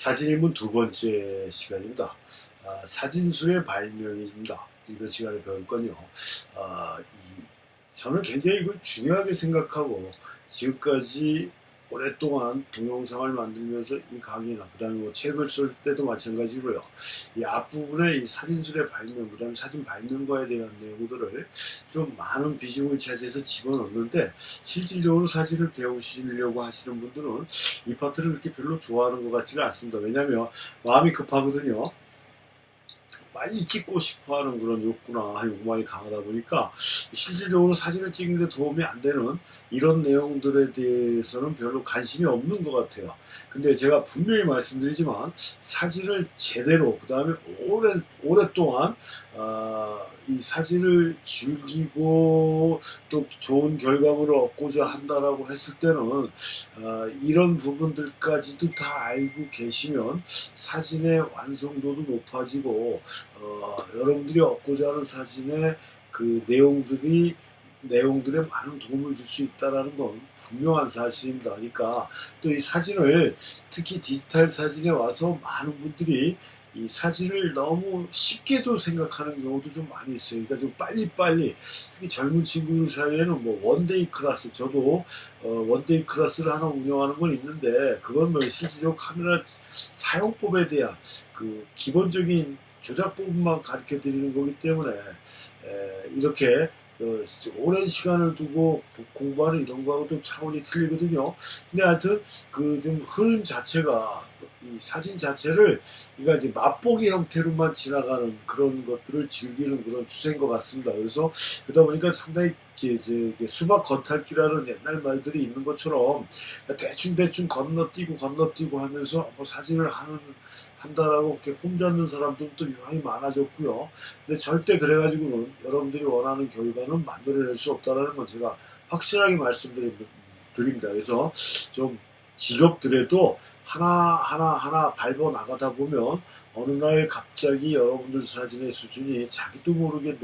사진인문 두 번째 시간입니다. 사진술의 발명입니다. 이번 시간에 배울 건요. 저는 굉장히 이걸 중요하게 생각하고 지금까지 오랫동안 동영상을 만들면서 이 강의나 그 다음에 책을 쓸 때도 마찬가지로요. 이 앞부분에 이 사진술의 발명, 그 다음에 사진 발명과에 대한 내용들을 좀 많은 비중을 차지해서 집어넣는데 실질적으로 사진을 배우시려고 하시는 분들은 이 파트를 그렇게 별로 좋아하는 것 같지가 않습니다. 왜냐하면 마음이 급하거든요. 빨리 찍고 싶어하는 그런 욕망이 강하다 보니까 실질적으로 사진을 찍는데 도움이 안 되는 이런 내용들에 대해서는 별로 관심이 없는 것 같아요. 근데 제가 분명히 말씀드리지만 사진을 제대로 그 다음에 오랫동안 이 사진을 즐기고 또 좋은 결과물을 얻고자 한다라고 했을 때는 이런 부분들까지도 다 알고 계시면 사진의 완성도도 높아지고 여러분들이 얻고자 하는 사진의 그 내용들에 많은 도움을 줄 수 있다는 건 분명한 사실입니다. 그러니까 또 이 사진을 특히 디지털 사진에 와서 많은 분들이 이 사진을 너무 쉽게도 생각하는 경우도 좀 많이 있어요. 그러니까 좀 빨리빨리 특히 젊은 친구들 사이에는 뭐 원데이 클래스, 저도 원데이 클래스를 하나 운영하는 건 있는데 그건 뭐 실질적으로 카메라 사용법에 대한 그 기본적인 조작법만 가르쳐 드리는 거기 때문에 이렇게 오랜 시간을 두고 공부하는 이런 거하고도 차원이 틀리거든요. 근데 하여튼 그 좀 흐름 자체가 이 사진 자체를 그러니까 이제 맛보기 형태로만 지나가는 그런 것들을 즐기는 그런 추세인 것 같습니다. 그래서 그러다 보니까 상당히 이제 수박 겉핥기라는 옛날 말들이 있는 것처럼 대충 건너뛰고 하면서 뭐 사진을 한다라고 이렇게 폼 잡는 사람들도 유난히 많아졌고요. 근데 절대 그래가지고는 여러분들이 원하는 결과는 만들어낼 수 없다라는 건 제가 확실하게 말씀드립니다. 그래서 좀 직업들에도 하나 밟아 나가다 보면 어느 날 갑자기 여러분들 사진의 수준이 자기도 놀랄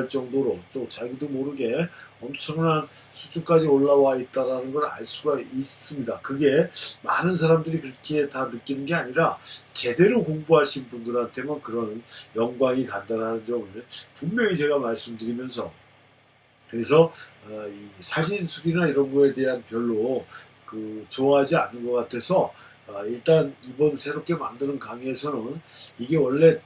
정도로 또 자기도 모르게 엄청난 수준까지 올라와 있다는 걸 알 수가 있습니다. 그게 많은 사람들이 그렇게 다 느끼는 게 아니라 제대로 공부하신 분들한테만 그런 영광이 간다는 점을 분명히 제가 말씀드리면서 그래서 이 사진술이나 이런 거에 대한 별로 좋아하지 않는 것 같아서 일단 이번 새롭게 만드는 강의에서는 이게 원래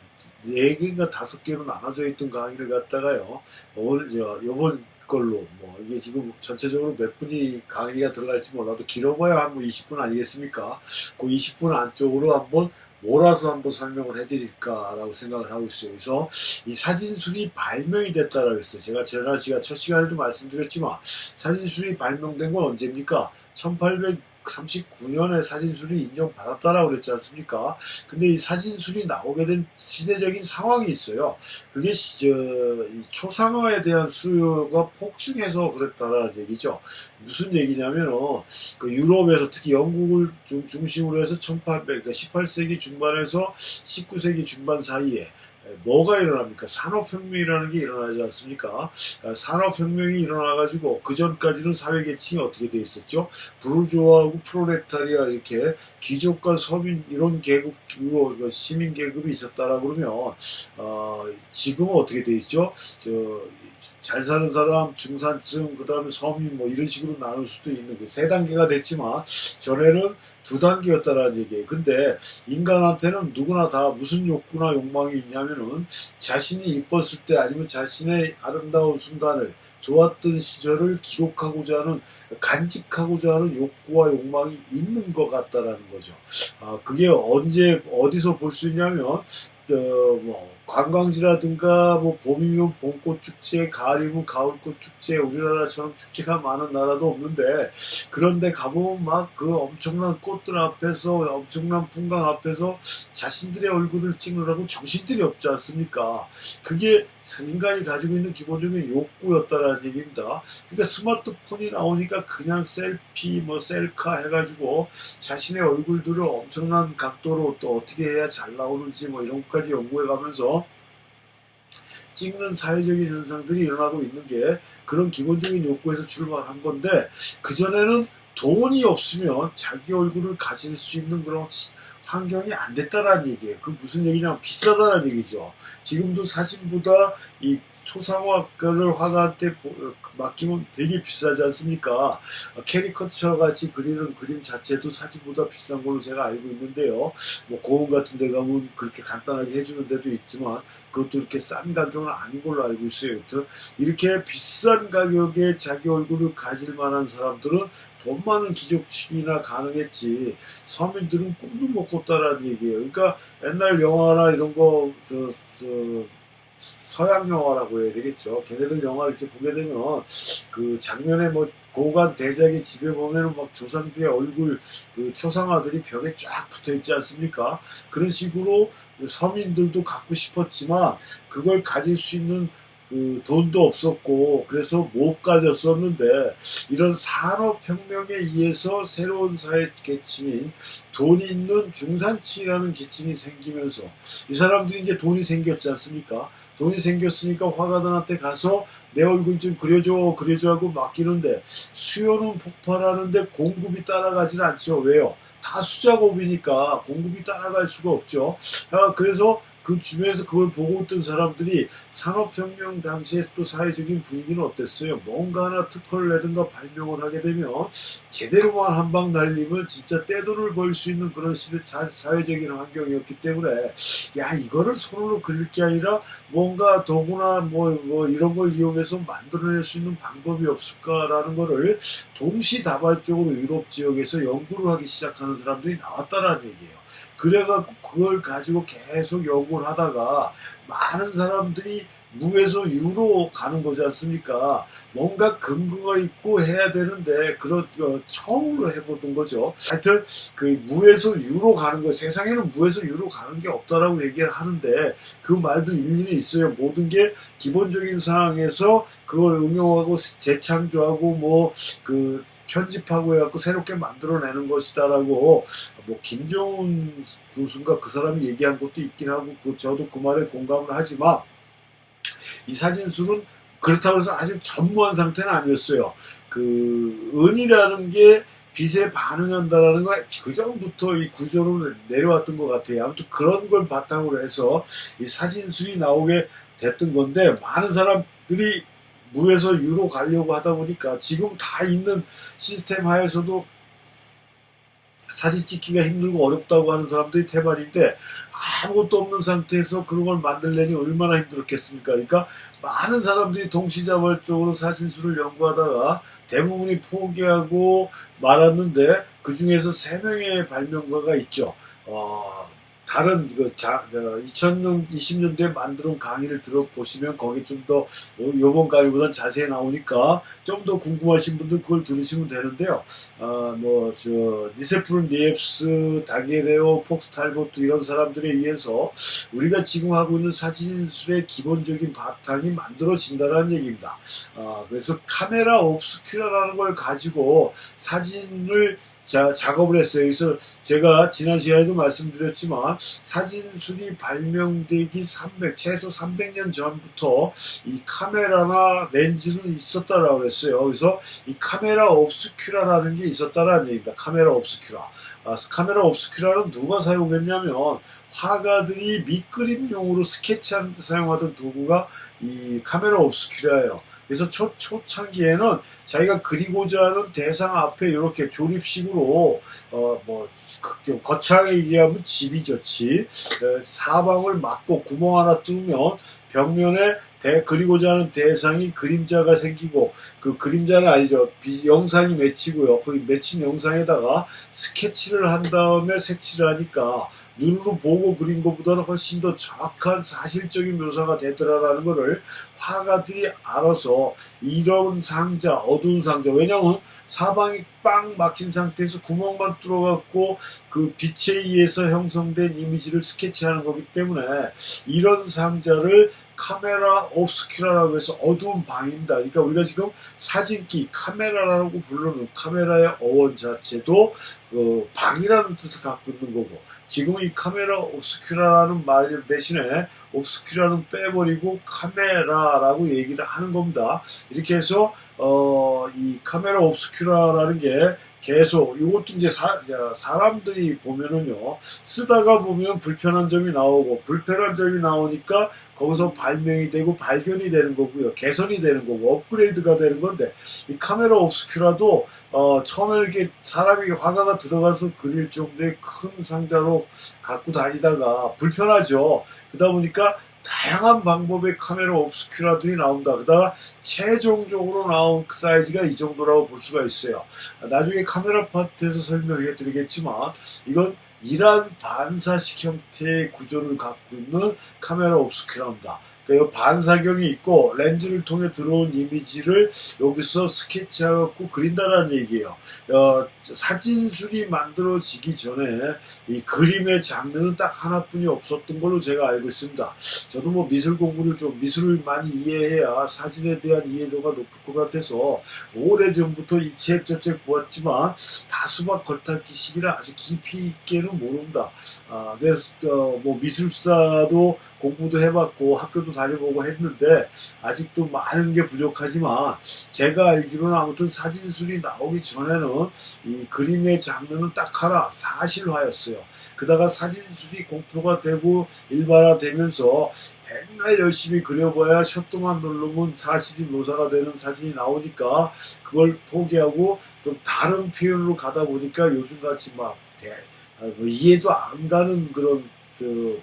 4개인가 5개로 나눠져 있던 강의를 갖다가요 요번 걸로 이게 지금 전체적으로 몇 분이 강의가 들어갈지 몰라도 길어봐야 한 20분 아니겠습니까? 그 20분 안쪽으로 한번 몰아서 한번 설명을 해드릴까라고 생각을 하고 있어요. 그래서 이 사진술이 발명이 됐다라고 했어요. 제가 첫 시간에도 말씀드렸지만 사진술이 발명된 건 언제입니까? 1839년에 사진술이 인정받았다라고 그랬지 않습니까? 근데 이 사진술이 나오게 된 시대적인 상황이 있어요. 그게 이 초상화에 대한 수요가 폭증해서 그랬다라는 얘기죠. 무슨 얘기냐면은 그 유럽에서 특히 영국을 중심으로 해서 18세기 중반에서 19세기 중반 사이에 뭐가 일어납니까? 산업혁명이라는 게 일어나지 않습니까? 산업혁명이 일어나가지고 그 전까지는 사회계층이 어떻게 돼 있었죠? 부르주아하고 프로레타리아 이렇게 귀족과 서민 이런 계급으로 시민계급이 있었다라고 그러면 지금은 어떻게 돼 있죠? 잘 사는 사람, 중산층, 그 다음에 서민 이런 식으로 나눌 수도 있는 그 3단계가 됐지만 전에는 2단계였다라는 얘기예요. 근데 인간한테는 누구나 다 무슨 욕구나 욕망이 있냐면은 자신이 이뻤을 때 아니면 자신의 아름다운 순간을 좋았던 시절을 기록하고자 하는 간직하고자 하는 욕구와 욕망이 있는 것 같다라는 거죠. 그게 언제 어디서 볼 수 있냐면 관광지라든가 봄이면 봄꽃 축제, 가을이면 가을꽃 축제, 우리나라처럼 축제가 많은 나라도 없는데 그런데 가보면 막 그 엄청난 꽃들 앞에서 엄청난 풍광 앞에서 자신들의 얼굴을 찍느라고 정신들이 없지 않습니까? 그게 인간이 가지고 있는 기본적인 욕구였다라는 얘기입니다. 그러니까 스마트폰이 나오니까 그냥 셀피, 셀카 해가지고 자신의 얼굴들을 엄청난 각도로 또 어떻게 해야 잘 나오는지 이런 것까지 연구해가면서 찍는 사회적인 현상들이 일어나고 있는 게 그런 기본적인 욕구에서 출발한 건데 그전에는 돈이 없으면 자기 얼굴을 가질 수 있는 그런 환경이 안 됐다라는 얘기예요. 그 무슨 얘기냐면 비싸다는 얘기죠. 지금도 사진보다 이 초상화를 화가한테 맡기면 되게 비싸지 않습니까? 캐리커처 같이 그리는 그림 자체도 사진보다 비싼 걸로 제가 알고 있는데요. 뭐 고흥 같은 데 가면 그렇게 간단하게 해주는 데도 있지만 그것도 이렇게 싼 가격은 아닌 걸로 알고 있어요. 여튼 이렇게 비싼 가격에 자기 얼굴을 가질 만한 사람들은 돈 많은 귀족층이나 가능했지 서민들은 꿈도 못 꿨다라는 얘기예요. 그러니까 옛날 영화나 이런 거 서양 영화라고 해야 되겠죠. 걔네들 영화 이렇게 보게 되면 그 장면에 뭐 고관 대작의 집에 보면은 막 조상들의 얼굴 그 초상화들이 벽에 쫙 붙어 있지 않습니까? 그런 식으로 서민들도 갖고 싶었지만 그걸 가질 수 있는 그 돈도 없었고 그래서 못 가졌었는데 이런 산업혁명에 의해서 새로운 사회 계층인 돈이 있는 중산층이라는 계층이 생기면서 이 사람들이 이제 돈이 생겼지 않습니까? 돈이 생겼으니까 화가들한테 가서 내 얼굴 좀 그려줘 하고 맡기는데 수요는 폭발하는데 공급이 따라가질 않죠. 왜요? 다 수작업이니까 공급이 따라갈 수가 없죠. 그래서 그 주변에서 그걸 보고 있던 사람들이 산업혁명 당시에 또 사회적인 분위기는 어땠어요? 뭔가 하나 특허를 내든가 발명을 하게 되면 제대로만 한 방 날리면 진짜 떼돈을 벌 수 있는 그런 사회적인 환경이었기 때문에 야 이거를 손으로 그릴 게 아니라 뭔가 도구나 뭐 이런 걸 이용해서 만들어낼 수 있는 방법이 없을까라는 거를 동시다발적으로 유럽 지역에서 연구를 하기 시작하는 사람들이 나왔다라는 얘기예요. 그래갖고 그걸 가지고 계속 연구를 하다가 많은 사람들이 무에서 유로 가는 거지 않습니까? 뭔가 근거가 있고 해야 되는데 그런 처음으로 해보는 거죠. 하여튼 그 무에서 유로 가는 거 세상에는 무에서 유로 가는 게 없다라고 얘기를 하는데 그 말도 일리는 있어요. 모든 게 기본적인 상황에서 그걸 응용하고 재창조하고 뭐 그 편집하고 해갖고 새롭게 만들어내는 것이다라고 뭐 김정은 교수인가 그 사람이 얘기한 것도 있긴 하고 저도 그 말에 공감을 하지만 이 사진술은 그렇다고 해서 아주 전무한 상태는 아니었어요. 그 은이라는 게 빛에 반응한다라는 거 그전부터 이 구조로 내려왔던 것 같아요. 아무튼 그런 걸 바탕으로 해서 이 사진술이 나오게 됐던 건데 많은 사람들이 무에서 유로 가려고 하다 보니까 지금 다 있는 시스템 하에서도 사진 찍기가 힘들고 어렵다고 하는 사람들이 대만인데 아무것도 없는 상태에서 그런 걸 만들려니 얼마나 힘들었겠습니까? 그러니까 많은 사람들이 동시다발적으로 사진술을 연구하다가 대부분이 포기하고 말았는데 그 중에서 3명의 발명가가 있죠. 다른 2020년도에 만들어 만들어온 강의를 들어보시면 거기 좀 더 요번 강의보다 자세히 나오니까 좀 더 궁금하신 분들 그걸 들으시면 되는데요. 니세프룬 니엡스, 다게레오, 폭스 탈보트 이런 사람들에 의해서 우리가 지금 하고 있는 사진술의 기본적인 바탕이 만들어진다는 얘기입니다. 그래서 카메라 옵스큐라라는 걸 가지고 사진을 작업을 했어요. 그래서 제가 지난 시간에도 말씀드렸지만 사진술이 발명되기 최소 300년 전부터 이 카메라나 렌즈는 있었다라고 그랬어요. 그래서 이 카메라 옵스큐라라는 게 있었다라는 얘기입니다. 카메라 옵스큐라. 카메라 옵스큐라는 누가 사용했냐면 화가들이 밑그림용으로 스케치하는 데 사용하던 도구가 이 카메라 옵스큐라예요. 그래서 초창기에는 자기가 그리고자 하는 대상 앞에 이렇게 조립식으로 거창하게 얘기하면 집이죠. 집. 사방을 막고 구멍 하나 뚫으면 벽면에 그리고자 하는 대상이 그림자가 생기고 그 그림자는 아니죠. 영상이 맺히고요. 그 맺힌 영상에다가 스케치를 한 다음에 색칠을 하니까 눈으로 보고 그린 것보다는 훨씬 더 정확한 사실적인 묘사가 되더라라는 것을 화가들이 알아서 이런 상자, 어두운 상자, 왜냐하면 사방이 빵 막힌 상태에서 구멍만 뚫어갖고 그 빛에 의해서 형성된 이미지를 스케치하는 거기 때문에 이런 상자를 카메라 옵스큐라라고 해서 어두운 방입니다. 그러니까 우리가 지금 사진기, 카메라라고 부르는 카메라의 어원 자체도 방이라는 뜻을 갖고 있는 거고 지금 이 카메라 옵스큐라라는 말 대신에 옵스큐라는 빼버리고 카메라라고 얘기를 하는 겁니다. 이렇게 해서 이 카메라 옵스큐라라는 게 계속 이것도 이제 사람들이 보면은요, 쓰다가 보면 불편한 점이 나오고, 불편한 점이 나오니까 거기서 발명이 되고 발견이 되는 거고요, 개선이 되는 거고 업그레이드가 되는 건데, 이 카메라 옵스큐라도 처음에 이렇게 사람이 화가가 들어가서 그릴 정도의 큰 상자로 갖고 다니다가 불편하죠. 그러다 보니까 다양한 방법의 카메라 옵스큐라들이 나온다. 그러다가 최종적으로 나온 그 사이즈가 이 정도라고 볼 수가 있어요. 나중에 카메라 파트에서 설명해 드리겠지만, 이건 이란 반사식 형태의 구조를 갖고 있는 카메라 옵스큐라입니다. 그러니까 반사경이 있고 렌즈를 통해 들어온 이미지를 여기서 스케치하고 그린다는 얘기예요. 사진술이 만들어지기 전에 이 그림의 장르는 딱 하나뿐이 없었던 걸로 제가 알고 있습니다. 저도 뭐 미술 공부를 좀, 미술을 많이 이해해야 사진에 대한 이해도가 높을 것 같아서 오래전부터 이 책 저 책 보았지만 다 수박 겉핥기 식이라 아주 깊이 있게는 모른다. 그래서 뭐 미술사도 공부도 해봤고 학교도 다녀보고 했는데 아직도 많은 게 부족하지만, 제가 알기로는 아무튼 사진술이 나오기 전에는 이 그림의 장르는 딱 하나, 사실화였어요. 그다가 사진술이 공표가 되고 일반화되면서 맨날 열심히 그려봐야 셔터만 누르면 사실이 묘사가 되는 사진이 나오니까 그걸 포기하고 좀 다른 표현으로 가다 보니까 요즘같이 막 뭐 이해도 안 가는 그런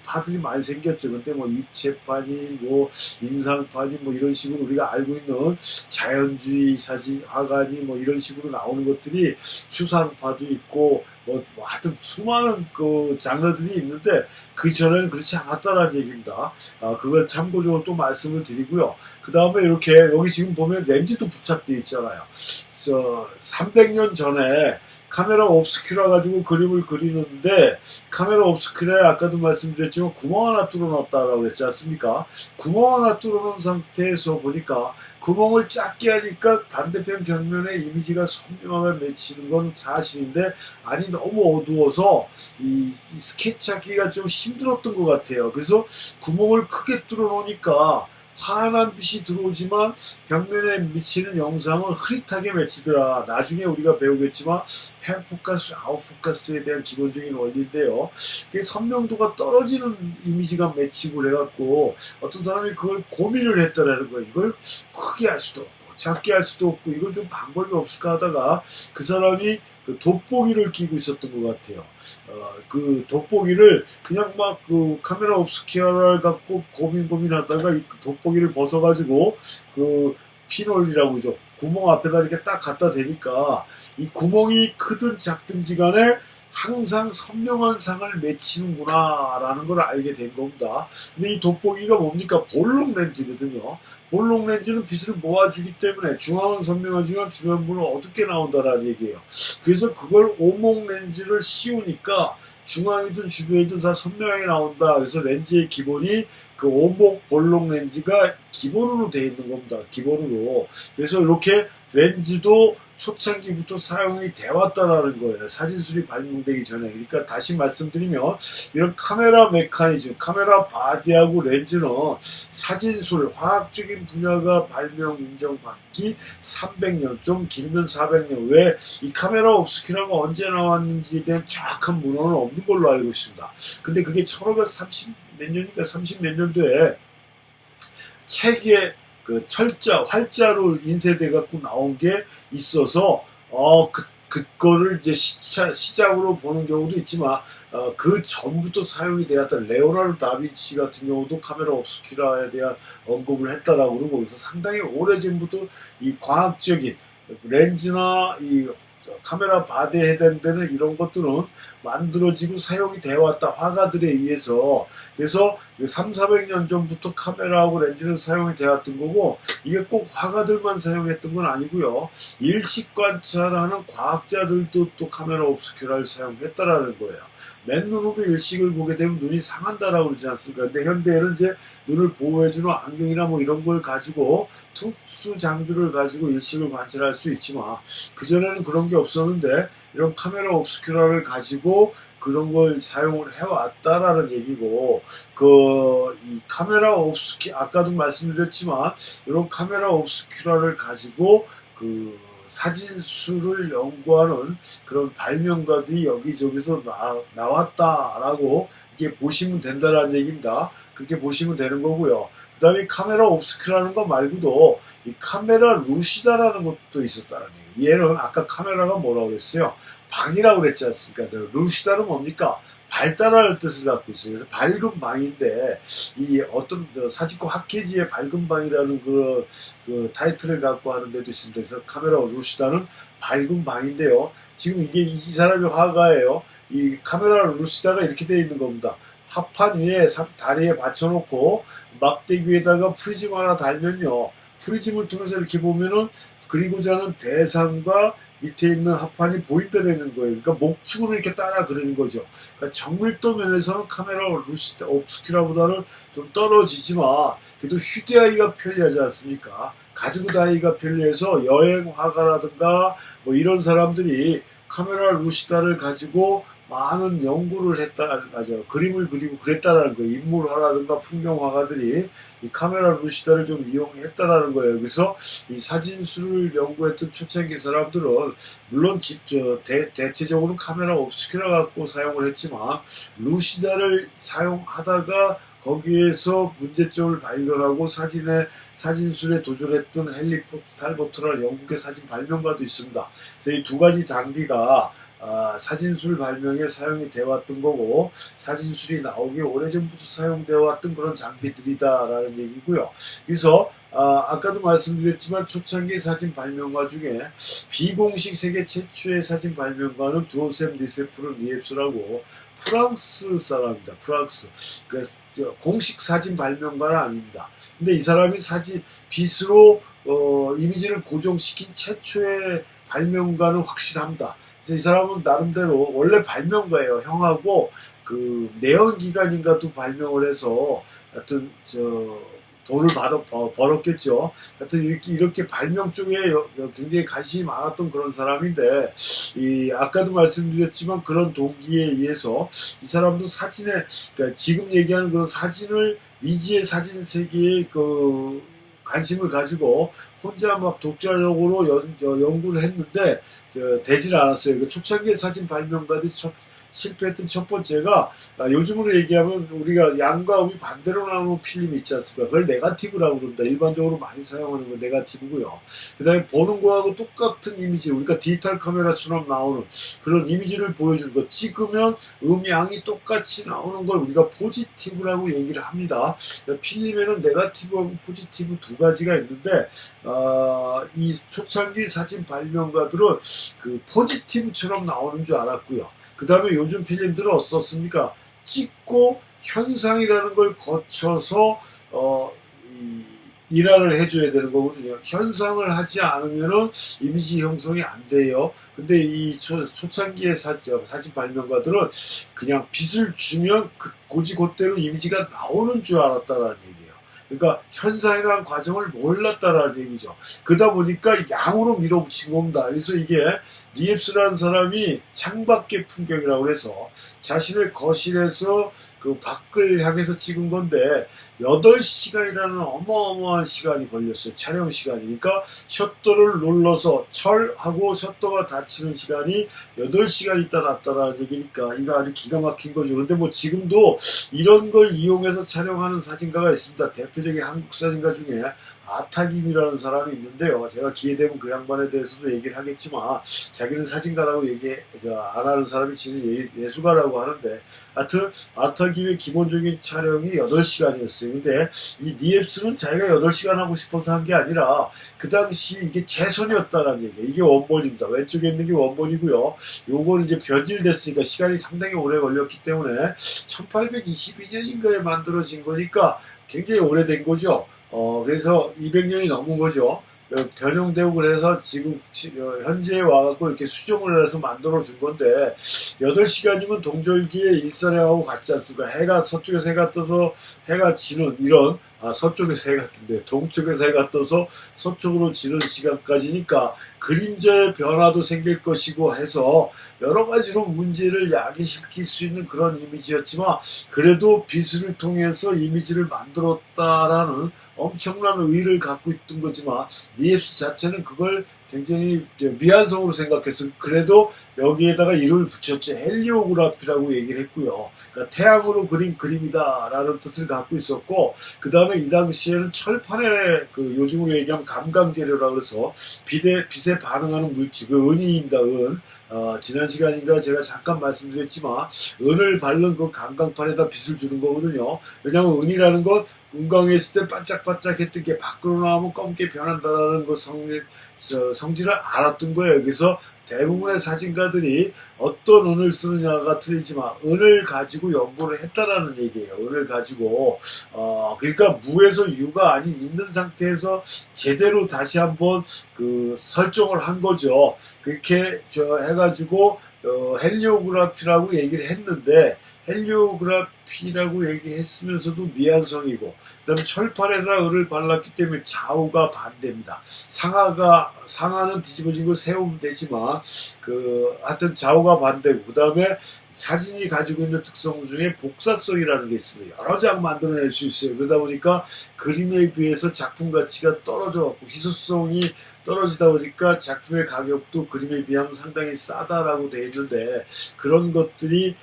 파들이 많이 생겼죠. 근데 뭐 입체파니, 뭐 인상파니, 뭐 이런 식으로 우리가 알고 있는 자연주의 사진 화가니 뭐 이런 식으로 나오는 것들이, 추상파도 있고 뭐 하여튼 수많은 그 장르들이 있는데 그 전에는 그렇지 않았다는 얘기입니다. 그걸 참고적으로 또 말씀을 드리고요. 그 다음에 이렇게 여기 지금 보면 렌즈도 부착되어 있잖아요. 300년 전에 카메라 옵스큐라 가지고 그림을 그리는데, 카메라 옵스큐라에 아까도 말씀드렸지만 구멍 하나 뚫어놨다라고 했지 않습니까? 구멍 하나 뚫어놓은 상태에서 보니까 구멍을 작게 하니까 반대편 벽면에 이미지가 선명하게 맺히는 건 사실인데, 아니 너무 어두워서 이 스케치하기가 좀 힘들었던 것 같아요. 그래서 구멍을 크게 뚫어놓으니까 환한 빛이 들어오지만 벽면에 미치는 영상은 흐릿하게 맺히더라. 나중에 우리가 배우겠지만 펜포커스, 아웃포커스에 대한 기본적인 원리인데요. 그게 선명도가 떨어지는 이미지가 맺히고 그래갖고 어떤 사람이 그걸 고민을 했다라는 거예요. 이걸 크게 할 수도 없고 작게 할 수도 없고 이걸 좀 방법이 없을까 하다가 그 사람이 그 돋보기를 끼고 있었던 것 같아요. 그 돋보기를 그냥 막 그 카메라 옵스큐라를 갖고 고민하다가 이 돋보기를 벗어가지고 그 피놀이라고 그러죠. 구멍 앞에다 이렇게 딱 갖다 대니까 이 구멍이 크든 작든지 간에 항상 선명한 상을 맺히는구나 라는 걸 알게 된 겁니다. 근데 이 돋보기가 뭡니까? 볼록 렌즈거든요. 볼록 렌즈는 빛을 모아주기 때문에 중앙은 선명하지만 주변부는 어둡게 나온다라는 얘기예요. 그래서 그걸 오목 렌즈를 씌우니까 중앙이든 주변이든 다 선명하게 나온다. 그래서 렌즈의 기본이 그 오목 볼록 렌즈가 기본으로 되어 있는 겁니다. 기본으로. 그래서 이렇게 렌즈도 초창기부터 사용이 되었다라는 거예요. 사진술이 발명되기 전에. 그러니까 다시 말씀드리면 이런 카메라 메커니즘, 카메라 바디하고 렌즈는 사진술, 화학적인 분야가 발명 인정받기 300년, 좀 길면 400년. 왜 이 카메라 옵스큐라가 언제 나왔는지에 대한 정확한 문헌은 없는 걸로 알고 있습니다. 근데 그게 1530 몇 년인가 30 몇 년도에 책에 그 활자로 인쇄돼 갖고 나온 게 있어서 그거를 이제 시작으로 보는 경우도 있지만 그 전부터 사용이 되었던 레오나르도 다빈치 같은 경우도 카메라 옵스큐라에 대한 언급을 했다라고 그러고, 그래서 상당히 오래전부터 이 과학적인 렌즈나 이 카메라 바디에 해당되는 이런 것들은 만들어지고 사용이 되어 왔다. 화가들에 의해서. 그래서 300~400년 전부터 카메라하고 렌즈는 사용이 되었던 거고, 이게 꼭 화가들만 사용했던 건 아니고요. 일식 관찰하는 과학자들도 또 카메라 옵스큐라를 사용했다라는 거예요. 맨눈으로 일식을 보게 되면 눈이 상한다라고 그러지 않습니까? 근데 현대에는 이제 눈을 보호해주는 안경이나 뭐 이런 걸 가지고 특수 장비를 가지고 일식을 관찰할 수 있지만, 그전에는 그런 게 없었는데 이런 카메라 옵스큐라를 가지고 그런 걸 사용을 해왔다라는 얘기고, 이 카메라 옵스큐, 아까도 말씀드렸지만 이런 카메라 옵스큐라를 가지고 사진수를 연구하는 그런 발명가들이 여기저기서 나왔다라고 이게 보시면 된다는 얘기입니다. 그렇게 보시면 되는 거고요. 그 다음에 카메라 옵스큐라는 거 말고도 이 카메라 루시다라는 것도 있었다는 얘기. 얘는 아까 카메라가 뭐라고 그랬어요? 방이라고 그랬지 않습니까? 루시다는 뭡니까? 발달하는 뜻을 갖고 있어요. 그래서 밝은 방인데, 이 어떤 사직고 학회지의 밝은 방이라는 그 타이틀을 갖고 하는 데도 있습니다. 그래서 카메라 루시다는 밝은 방인데요. 지금 이게 이 사람이 화가예요. 이 카메라 루시다가 이렇게 되어 있는 겁니다. 합판 위에 다리에 받쳐놓고 막대기 위에다가 프리즘 하나 달면요. 프리즘을 통해서 이렇게 보면은 그리고자 하는 대상과 밑에 있는 합판이 보인다는 거예요. 그러니까 목축으로 이렇게 따라 그리는 거죠. 그러니까 정밀도 면에서는 카메라 루시다 옵스큐라보다는 좀 떨어지지만 그래도 휴대하기가 편리하지 않습니까? 가지고 다니기가 편리해서 여행 화가라든가 뭐 이런 사람들이 카메라 루시다를 가지고 많은 연구를 했다는 거죠. 그림을 그리고 그랬다라는 거예요. 인물화라든가 풍경화가들이 이 카메라 루시다를 좀 이용했다라는 거예요. 그래서 이 사진술을 연구했던 초창기 사람들은 물론 대체적으로 카메라 옵스큐라 갖고 사용을 했지만 루시다를 사용하다가 거기에서 문제점을 발견하고 사진술에 도전했던 헨리 탈버트라는 영국의 사진 발명가도 있습니다. 그래서 이 두 가지 장비가 사진술 발명에 사용이 되어 왔던 거고 사진술이 나오기 오래전부터 사용되어 왔던 그런 장비들이다라는 얘기고요. 그래서 아까도 말씀드렸지만 초창기 사진 발명가 중에 비공식 세계 최초의 사진 발명가는 조셉 니세프르 니엡스라고 프랑스 사람입니다. 프랑스. 그러니까 공식 사진 발명가는 아닙니다. 근데 이 사람이 빛으로 이미지를 고정시킨 최초의 발명가는 확실합니다. 이 사람은 나름대로 원래 발명가예요. 형하고 그 내연기관인가도 발명을 해서 하여튼 돈을 벌었겠죠. 하여튼 이렇게 발명 쪽에 굉장히 관심이 많았던 그런 사람인데 아까도 말씀드렸지만 그런 동기에 의해서 이 사람도 그러니까 지금 얘기하는 그런 사진을 미지의 사진 세계에 관심을 가지고 혼자 막 독자적으로 연구를 했는데 되질 않았어요. 초창기 사진 발명가들이 실패했던 첫 번째가 요즘으로 얘기하면 우리가 양과 음이 반대로 나오는 필름이 있지 않습니까? 그걸 네거티브라고 그럽니다. 일반적으로 많이 사용하는 건 네거티브고요. 그 다음에 보는 거하고 똑같은 이미지, 우리가 디지털 카메라처럼 나오는 그런 이미지를 보여주는 거, 찍으면 음양이 똑같이 나오는 걸 우리가 포지티브라고 얘기를 합니다. 필름에는 네거티브하고 포지티브 두 가지가 있는데 이 초창기 사진 발명가들은 그 포지티브처럼 나오는 줄 알았고요. 그 다음에 요즘 필름들은 어떻습니까? 찍고 현상이라는 걸 거쳐서 일화를 해줘야 되는 거거든요. 현상을 하지 않으면은 이미지 형성이 안 돼요. 근데 이 초창기의 사진 발명가들은 그냥 빛을 주면 곧대로 이미지가 나오는 줄 알았다라는 얘기예요. 그러니까 현상이라는 과정을 몰랐다라는 얘기죠. 그러다 보니까 양으로 밀어붙인 겁니다. 그래서 이게 니엡스라는 사람이 창밖의 풍경이라고 해서 자신의 거실에서 그 밖을 향해서 찍은 건데 8시간이라는 어마어마한 시간이 걸렸어요. 촬영 시간이. 그러니까 셔터를 눌러서 철하고 셔터가 닫히는 시간이 8시간 있다 났다라는 얘기니까 이거 아주 기가 막힌 거죠. 근데 뭐 지금도 이런 걸 이용해서 촬영하는 사진가가 있습니다. 대표적인 한국 사진가 중에 아타김이라는 사람이 있는데요. 제가 기회 되면 그 양반에 대해서도 얘기를 하겠지만 자기는 사진가라고 안 하는 사람이 지금 예술가라고 하는데 하여튼 아타김의 기본적인 촬영이 8시간이었어요. 근데 이 니엡스는 자기가 8시간 하고 싶어서 한 게 아니라 그 당시 이게 최선이었다라는 얘기예요. 이게 원본입니다. 왼쪽에 있는 게 원본이고요. 요거는 이제 변질됐으니까 시간이 상당히 오래 걸렸기 때문에 1822년인가에 만들어진 거니까 굉장히 오래된 거죠. 그래서 200년이 넘은 거죠. 변형되고 그래서 지금 현재에 와갖고 이렇게 수정을 해서 만들어준 건데 8시간이면 동절기에 일사량하고 같지 않습니까? 서쪽에서 해가 떠서 해가 지는 이런 서쪽에서 해가 뜬대 동쪽에서 해가 떠서 서쪽으로 지는 시간까지니까 그림자의 변화도 생길 것이고 해서 여러 가지로 문제를 야기시킬 수 있는 그런 이미지였지만 그래도 빛을 통해서 이미지를 만들었다라는 엄청난 의의를 갖고 있던 거지만 니앱스 자체는 그걸 굉장히 미완성으로 생각해서 그래도 여기에다가 이름을 붙였죠. 헬리오그라피라고 얘기를 했고요. 그러니까 태양으로 그린 그림이다라는 뜻을 갖고 있었고, 그 다음에 이 당시에는 철판에 그 요즘으로 얘기하면 감광재료라고 그래서 빛에 반응하는 물질, 그 은이입니다. 은. 지난 시간인가 제가 잠깐 말씀드렸지만 은을 바른 그 감광판에다 빛을 주는 거거든요. 왜냐하면 은이라는 건 은광했을 때 반짝반짝했던 게 밖으로 나오면 검게 변한다는 그 성질을 알았던 거예요. 그래서 대부분의 사진가들이 어떤 은을 쓰느냐가 틀리지만 은을 가지고 연구를 했다라는 얘기예요. 은을 가지고 그러니까 무에서 유가 아닌 있는 상태에서 제대로 다시 한번 그 설정을 한 거죠. 그렇게 해가지고 헬리오그라피라고 얘기를 했는데 헬리오그라피라고 얘기했으면서도 미완성이고 그다음에 철판에다 을을 발랐기 때문에 좌우가 반대입니다. 상하는 뒤집어진 걸 세우면 되지만 하여튼 좌우가 반대고 그다음에 사진이 가지고 있는 특성 중에 복사성이라는 게 있습니다. 여러 장 만들어낼 수 있어요. 그러다 보니까 그림에 비해서 작품 가치가 떨어져 갖고 희소성이 떨어지다 보니까 작품의 가격도 그림에 비하면 상당히 싸다라고 되어 있는데 그런 것들이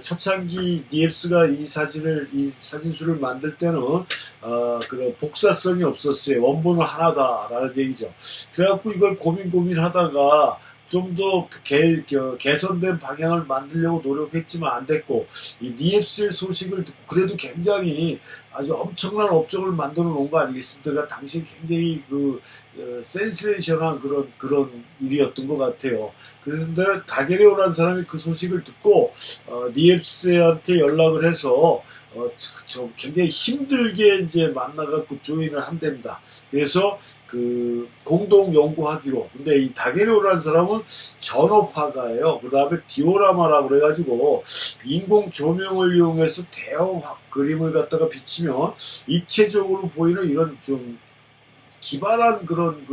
초창기 니앱스가 이 사진수를 만들 때는 그런 복사성이 없었어요. 원본은 하나다라는 얘기죠. 그래갖고 이걸 고민하다가 좀 더 개선된 방향을 만들려고 노력했지만 안 됐고 이 니앱스의 소식을 듣고 그래도 굉장히 아주 엄청난 업적을 만들어 놓은 거 아니겠습니까? 당시 굉장히 센세이션한 그런 일이었던 것 같아요. 그런데 다게리오라는 사람이 그 소식을 듣고 니앱스한테 연락을 해서 굉장히 힘들게 이제 만나갖고 조인을 한답니다. 그래서 공동 연구하기로. 근데 이 다게리오라는 사람은 전업화가예요. 그 다음에 디오라마라고 그래가지고 인공 조명을 이용해서 대형 그림을 갖다가 비치면 입체적으로 보이는 이런 좀 기발한 그런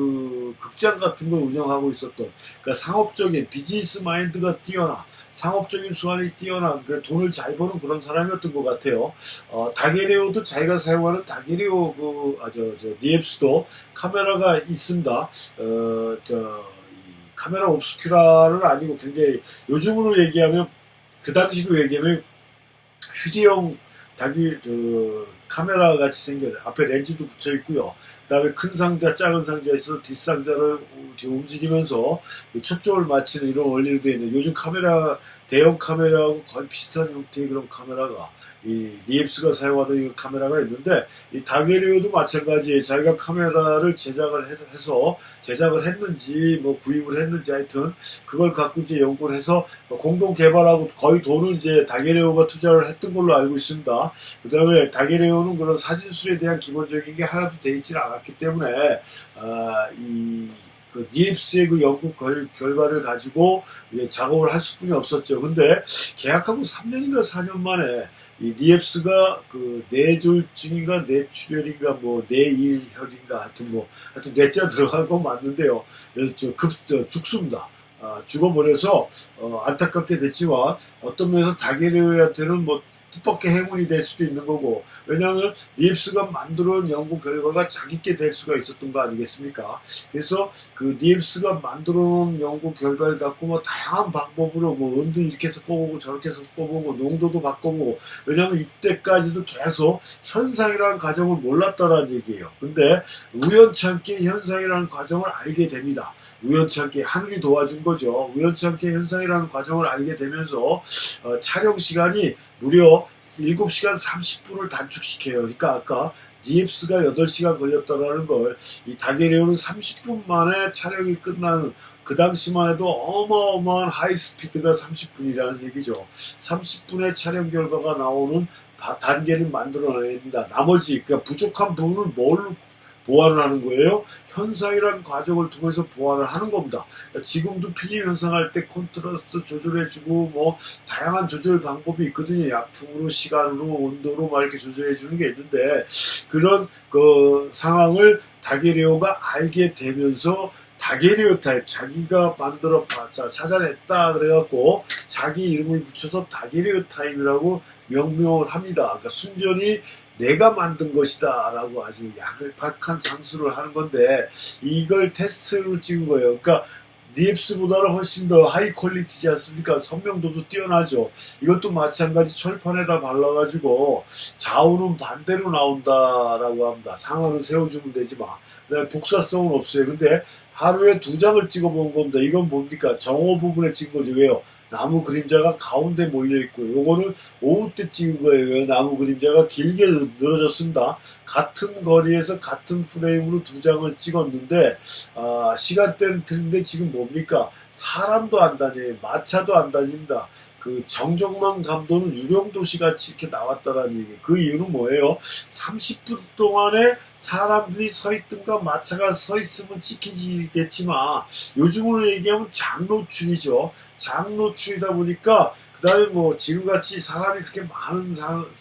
극장 같은 걸 운영하고 있었던 그러니까 상업적인 비즈니스 마인드가 뛰어난 상업적인 수완이 뛰어난 돈을 잘 버는 그런 사람이었던 것 같아요. 다게리오도 자기가 사용하는 다게리오 니앱스도 카메라가 있습니다. 카메라 옵스큐라는 아니고 굉장히 요즘으로 얘기하면 그 당시로 얘기하면 휴대용 카메라 같이 생겨요. 앞에 렌즈도 붙여 있고요. 그 다음에 큰 상자, 작은 상자에서 뒷상자를 움직이면서 초점을 맞추는 이런 원리로 되어 있는 요즘 대형 카메라하고 거의 비슷한 형태의 그런 카메라가 이 니앱스가 사용하던 이 카메라가 있는데 이 다게리오도 마찬가지예요. 자기가 카메라를 제작을 했는지 구입을 했는지 하여튼 그걸 갖고 이제 연구를 해서 공동 개발하고 거의 돈은 이제 다게리오가 투자를 했던 걸로 알고 있습니다. 그 다음에 다게리오는 그런 사진술에 대한 기본적인 게 하나도 되어 있지는 않았기 때문에 니앱스의 연구 결과를 가지고 작업을 할 수뿐이 없었죠. 근데 계약하고 3년인가 4년 만에 이 니앱스가 뇌졸중인가 뇌출혈인가 뇌일혈인가 하여튼 뇌자 들어간 건 맞는데요. 죽습니다. 죽어버려서 안타깝게 됐지만 어떤 면에서 다게리오한테는 뜻밖의 행운이 될 수도 있는 거고 왜냐하면 니앱스가 만들어온 연구 결과가 자기께 될 수가 있었던 거 아니겠습니까? 그래서 니앱스가 만들어놓은 연구 결과를 갖고 다양한 방법으로 은도 이렇게 해서 꺼보고 저렇게 해서 꺼보고 농도도 바꿔보고 왜냐하면 이때까지도 계속 현상이라는 과정을 몰랐다라는 얘기예요. 근데 우연찮게 현상이라는 과정을 알게 됩니다. 우연찮게 하늘이 도와준 거죠. 우연찮게 현상이라는 과정을 알게 되면서 촬영 시간이 무려 7시간 30분을 단축시켜요. 그러니까 아까 니앱스가 8시간 걸렸다라는 걸 이 다게리오는 30분 만에 촬영이 끝나는 그 당시만 해도 어마어마한 하이스피드가 30분이라는 얘기죠. 30분의 촬영 결과가 나오는 단계를 만들어내야 됩니다. 나머지 부족한 부분을 뭘로 보완을 하는 거예요? 현상이라는 과정을 통해서 보완을 하는 겁니다. 지금도 필름 현상할 때 콘트라스트 조절해주고 다양한 조절 방법이 있거든요. 약품으로, 시간으로, 온도로 이렇게 조절해주는 게 있는데 그런 상황을 다게리오가 알게 되면서 다게리오 타입 자기가 만들어 찾아냈다 그래갖고 자기 이름을 붙여서 다게리오 타입이라고 명명을 합니다. 그러니까 순전히 내가 만든 것이다 라고 아주 양박한 상수를 하는 건데 이걸 테스트로 찍은 거예요. 그러니까 니앱스보다는 훨씬 더 하이 퀄리티지 않습니까? 선명도도 뛰어나죠. 이것도 마찬가지 철판에다 발라가지고 좌우는 반대로 나온다라고 합니다. 상하는 세워주면 되지만 복사성은 없어요. 근데 하루에 2장을 찍어본 겁니다. 이건 뭡니까? 정오 부분에 찍은 거죠. 왜요? 나무 그림자가 가운데 몰려있고요. 요거는 오후 때 찍은 거예요. 나무 그림자가 길게 늘어졌습니다. 같은 거리에서 같은 프레임으로 2장을 찍었는데 시간대는 틀린데 지금 뭡니까? 사람도 안 다녀요. 마차도 안 다닙니다. 그 정정만 감도는 유령도시 같이 이렇게 나왔다라는 얘기. 그 이유는 뭐예요? 30분 동안에 사람들이 서 있든가 마차가 서 있으면 찍히겠지만 요즘으로 얘기하면 장노출이죠. 장노출이다 보니까 그 다음에 뭐 지금같이 사람이 그렇게 많은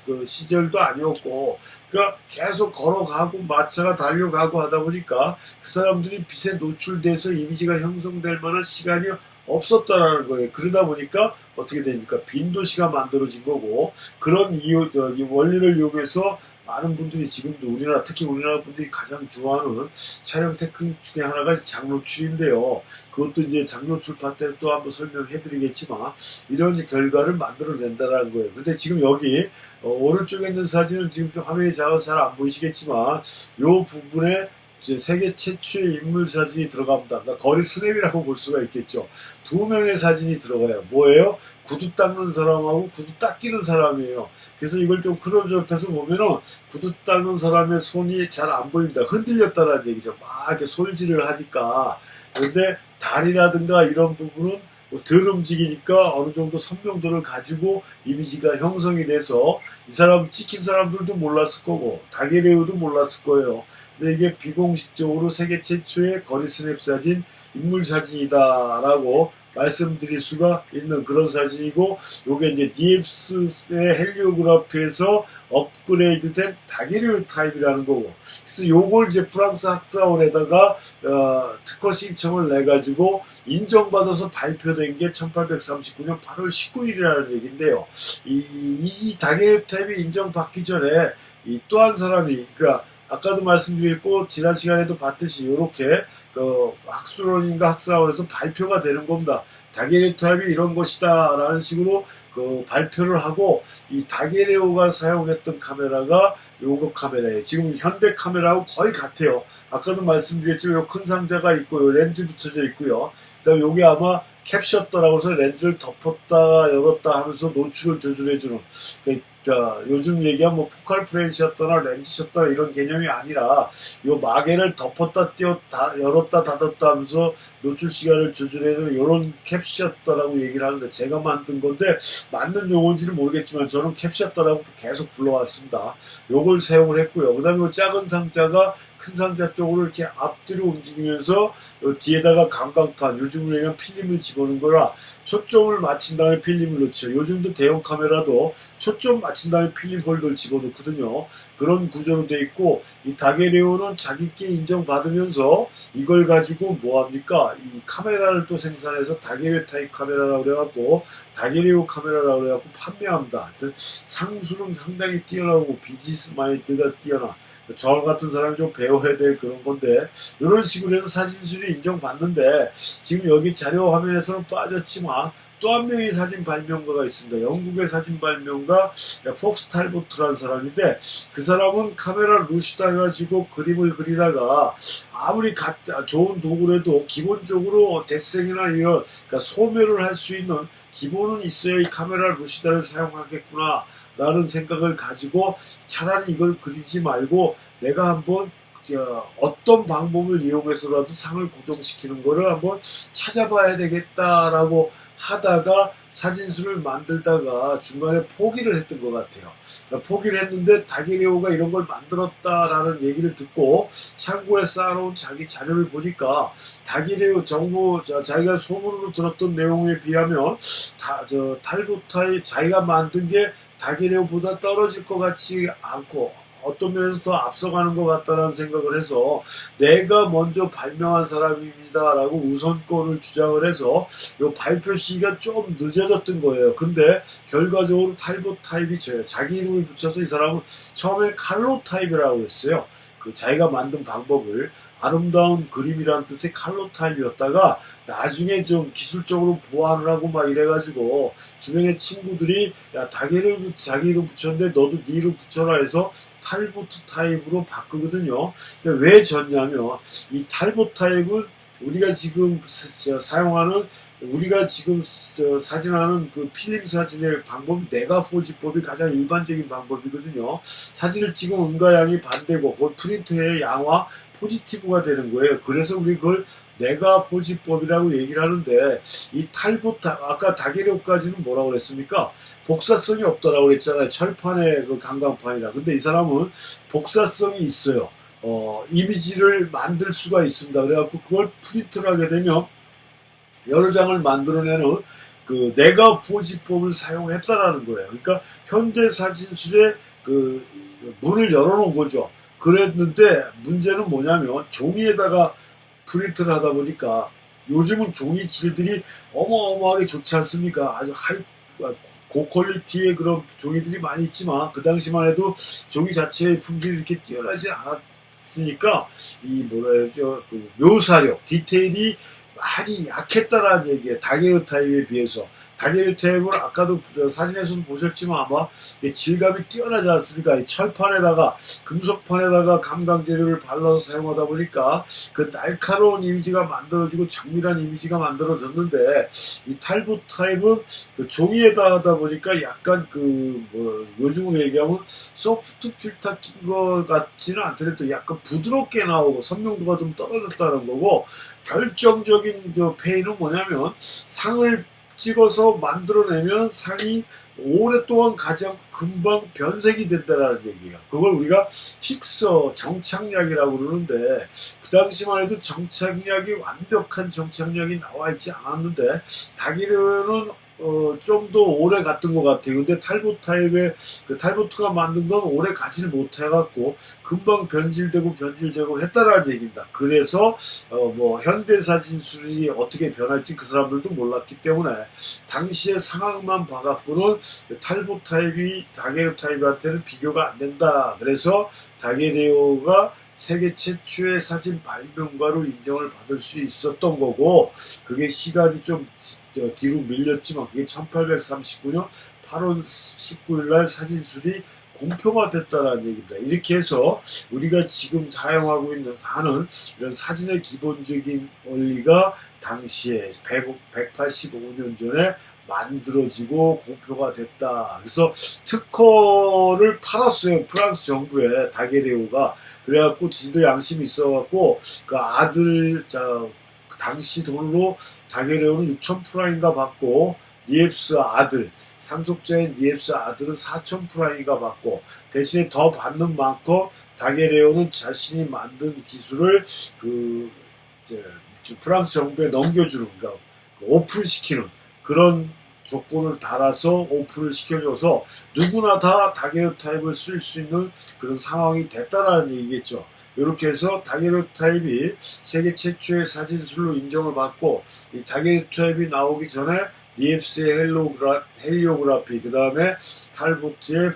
그 시절도 아니었고 그러니까 계속 걸어가고 마차가 달려가고 하다 보니까 그 사람들이 빛에 노출돼서 이미지가 형성될 만한 시간이 없었다라는 거예요. 그러다 보니까 어떻게 됩니까? 빈도시가 만들어진 거고 그런 이유, 원리를 이용해서 많은 분들이 지금도 우리나라 특히 우리나라 분들이 가장 좋아하는 촬영 테크닉 중에 하나가 장노출인데요. 그것도 이제 장노출 파트에서 또 한번 설명해드리겠지만 이런 결과를 만들어낸다는 거예요. 근데 지금 여기 오른쪽에 있는 사진은 지금 좀 화면이 작아서 잘 안 보이시겠지만 이 부분에 세계 최초의 인물 사진이 들어갑니다. 그러니까 거리 스냅이라고 볼 수가 있겠죠. 2명의 사진이 들어가요. 뭐예요? 구두 닦는 사람하고 구두 닦이는 사람이에요. 그래서 이걸 좀 클로즈업해서 보면은 구두 닦는 사람의 손이 잘 안 보입니다. 흔들렸다는 얘기죠. 막 이렇게 솔질을 하니까. 그런데 다리라든가 이런 부분은 덜 움직이니까 어느 정도 선명도를 가지고 이미지가 형성이 돼서 이 사람 찍힌 사람들도 몰랐을 거고 다게레오도 몰랐을 거예요. 근데 이게 비공식적으로 세계 최초의 거리 스냅 사진, 인물 사진이다라고 말씀드릴 수가 있는 그런 사진이고, 요게 이제 니앱스의 헬리오그래피에서 업그레이드된 다게리오 타입이라는 거고, 그래서 요걸 이제 프랑스 학사원에다가 특허 신청을 내가지고 인정받아서 발표된 게 1839년 8월 19일이라는 얘기인데요. 이 다게리오 타입이 인정받기 전에 또 한 사람이, 그러니까 아까도 말씀드렸고 지난 시간에도 봤듯이 이렇게 그 학술원인가 학사원에서 발표가 되는 겁니다. 다게레오 타입이 이런 것이다 라는 식으로 그 발표를 하고, 이 다게레오가 사용했던 카메라가 요거 카메라예요. 지금 현대 카메라하고 거의 같아요. 아까도 말씀드렸죠. 요 큰 상자가 있고 요 렌즈 붙여져 있고요. 그다음에 요게 아마 캡셔터라고 해서 렌즈를 덮었다 열었다 하면서 노출을 조절해주는, 그러니까 요즘 얘기한 뭐 포칼 프레임 셔터나 렌즈 셔터 이런 개념이 아니라 요 마개를 덮었다 열었다 닫았다 하면서 노출 시간을 조절해주는 이런 캡셔터라고 얘기를 하는데, 제가 만든 건데 맞는 용어인지는 모르겠지만 저는 캡셔터라고 계속 불러왔습니다. 요걸 사용을 했고요. 그 다음에 작은 상자가 큰 상자 쪽으로 이렇게 앞뒤로 움직이면서 뒤에다가 강광판, 요즘으로 얘기하면 필름을 집어넣은 거라 초점을 맞춘 다음에 필름을 넣죠. 요즘도 대형 카메라도 초점 맞춘 다음에 필름 홀더를 집어넣거든요. 그런 구조로 돼 있고, 이 다게레오는 자기께 인정받으면서 이걸 가지고 뭐합니까? 이 카메라를 또 생산해서 다게레오 타입 카메라라고 그래갖고 다게레오 카메라라고 그래갖고 판매합니다. 상수는 상당히 뛰어나고 비즈니스 마인드가 뛰어나. 저 같은 사람이 좀 배워야 될 그런 건데, 이런 식으로 해서 사진술이 인정받는데, 지금 여기 자료 화면에서는 빠졌지만 또 한 명의 사진 발명가가 있습니다. 영국의 사진 발명가 폭스 탈보트라는 사람인데, 그 사람은 카메라 루시다 가지고 그림을 그리다가 아무리 좋은 도구라도 기본적으로 데생이나 이런, 그러니까 소묘를 할 수 있는 기본은 있어야 이 카메라 루시다를 사용하겠구나 라는 생각을 가지고 차라리 이걸 그리지 말고 내가 한번 어떤 방법을 이용해서라도 상을 고정시키는 거를 한번 찾아봐야 되겠다라고 하다가 사진술을 만들다가 중간에 포기를 했던 것 같아요. 포기를 했는데 다게레오가 이런 걸 만들었다라는 얘기를 듣고 창고에 쌓아놓은 자기 자료를 보니까 다게레오 정보, 자기가 소문으로 들었던 내용에 비하면 탈보타의 자기가 만든 게 다게레오보다 떨어질 것 같지 않고 어떤 면에서 더 앞서가는 것 같다는 생각을 해서 내가 먼저 발명한 사람입니다라고 우선권을 주장을 해서 요 발표 시기가 좀 늦어졌던 거예요. 근데 결과적으로 탈보 타입이 자기 이름을 붙여서 이 사람은 처음에 칼로 타입이라고 했어요. 그 자기가 만든 방법을 아름다운 그림이란 뜻의 칼로 타입이었다가 나중에 좀 기술적으로 보완을 하고 막 이래가지고 주변의 친구들이 야 다게를 자기 이름 붙였는데 너도 네 이름 붙여라 해서 탈보트 타입으로 바꾸거든요. 왜 졌냐면 이 탈보 타입은 우리가 지금 사용하는 우리가 지금 사진하는 그 필름 사진의 방법 네가포지법이 가장 일반적인 방법이거든요. 사진을 찍으면 음과 양이 반대고 그 프린트의 양화 포지티브가 되는 거예요. 그래서 우리 그걸 네가포지법이라고 얘기를 하는데 이 아까 다계력까지는 뭐라고 그랬습니까? 복사성이 없다라고 그랬잖아요. 철판의 그 강광판이라. 근데 이 사람은 복사성이 있어요. 이미지를 만들 수가 있습니다. 그래갖고 그걸 프린트를 하게 되면 여러 장을 만들어내는 그 네가포지법을 사용했다라는 거예요. 그러니까 현대사진술의 그 문을 열어놓은 거죠. 그랬는데 문제는 뭐냐면 종이에다가 프린트를 하다 보니까 요즘은 종이 질들이 어마어마하게 좋지 않습니까? 아주 고퀄리티의 그런 종이들이 많이 있지만 그 당시만 해도 종이 자체의 품질이 이렇게 뛰어나지 않았으니까 이 뭐라 해야죠? 그 묘사력, 디테일이 많이 약했다라는 얘기예요. 다게르타입에 비해서. 다게르타입은 아까도 사진에서도 보셨지만 아마 질감이 뛰어나지 않습니까? 이 철판에다가 금속판에다가 감광재료를 발라서 사용하다 보니까 그 날카로운 이미지가 만들어지고 정밀한 이미지가 만들어졌는데 이 탈보 타입은 그 종이에다 하다 보니까 약간 요즘으로 얘기하면 소프트 필터 낀 것 같지는 않더라도 약간 부드럽게 나오고 선명도가 좀 떨어졌다는 거고 결정적인 페인은 뭐냐면 상을 찍어서 만들어내면 상이 오랫동안 가지 않고 금방 변색이 된다는 얘기예요. 그걸 우리가 픽서, 정착약이라고 그러는데 그 당시만 해도 정착약이 완벽한 정착약이 나와 있지 않았는데 다기르는 좀 더 오래 갔던 것 같아요. 근데 탈보 타입의 탈보트가 만든 건 오래 가지를 못해갖고 금방 변질되고 했다라는 얘기입니다. 그래서 현대사진술이 어떻게 변할지 그 사람들도 몰랐기 때문에 당시의 상황만 봐갖고는 탈보 타입이 다게르 타입한테는 비교가 안 된다. 그래서 다게레오가 세계 최초의 사진 발명가로 인정을 받을 수 있었던 거고 그게 시간이 좀 뒤로 밀렸지만 그게 1839년 8월 19일 날 사진술이 공표가 됐다는 얘기입니다. 이렇게 해서 우리가 지금 사용하고 있는 이런 사진의 기본적인 원리가 당시에 185년 전에 만들어지고 공표가 됐다. 그래서 특허를 팔았어요. 프랑스 정부에 다게레오가. 그래갖고 지도 양심이 있어갖고 그 아들 당시 돈으로 다게레오는 6,000프랑인가 받고 니엡스 아들 상속자인 니엡스 아들은 4,000프랑인가 받고 대신에 더 받는 만큼 다게레오는 자신이 만든 기술을 프랑스 정부에 넘겨주는 그러니까 오픈시키는 그런 조건을 달아서 오픈을 시켜줘서 누구나 다 다게르 타입을 쓸 수 있는 그런 상황이 됐다라는 얘기겠죠. 이렇게 해서 다게르 타입이 세계 최초의 사진술로 인정을 받고 이 다게르 타입이 나오기 전에 니엡스의 헬리오그라피 그 다음에 탈보트의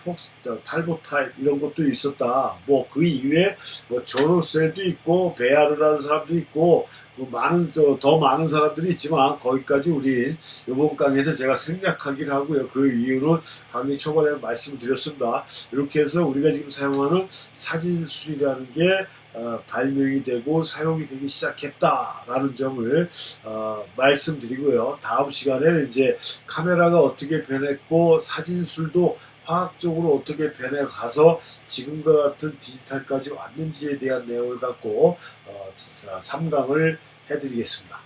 탈보 타입 이런 것도 있었다. 그 이외에 조르셀도 있고 베아르라는 사람도 있고 더 많은 사람들이 있지만 거기까지 우리 이번 강의에서 제가 생략하긴 하고요. 그 이유는 강의 초반에 말씀드렸습니다. 이렇게 해서 우리가 지금 사용하는 사진술이라는 게 발명이 되고 사용이 되기 시작했다라는 점을 말씀드리고요. 다음 시간에는 이제 카메라가 어떻게 변했고 사진술도 화학적으로 어떻게 변해가서 지금과 같은 디지털까지 왔는지에 대한 내용을 갖고 3강을 해드리겠습니다.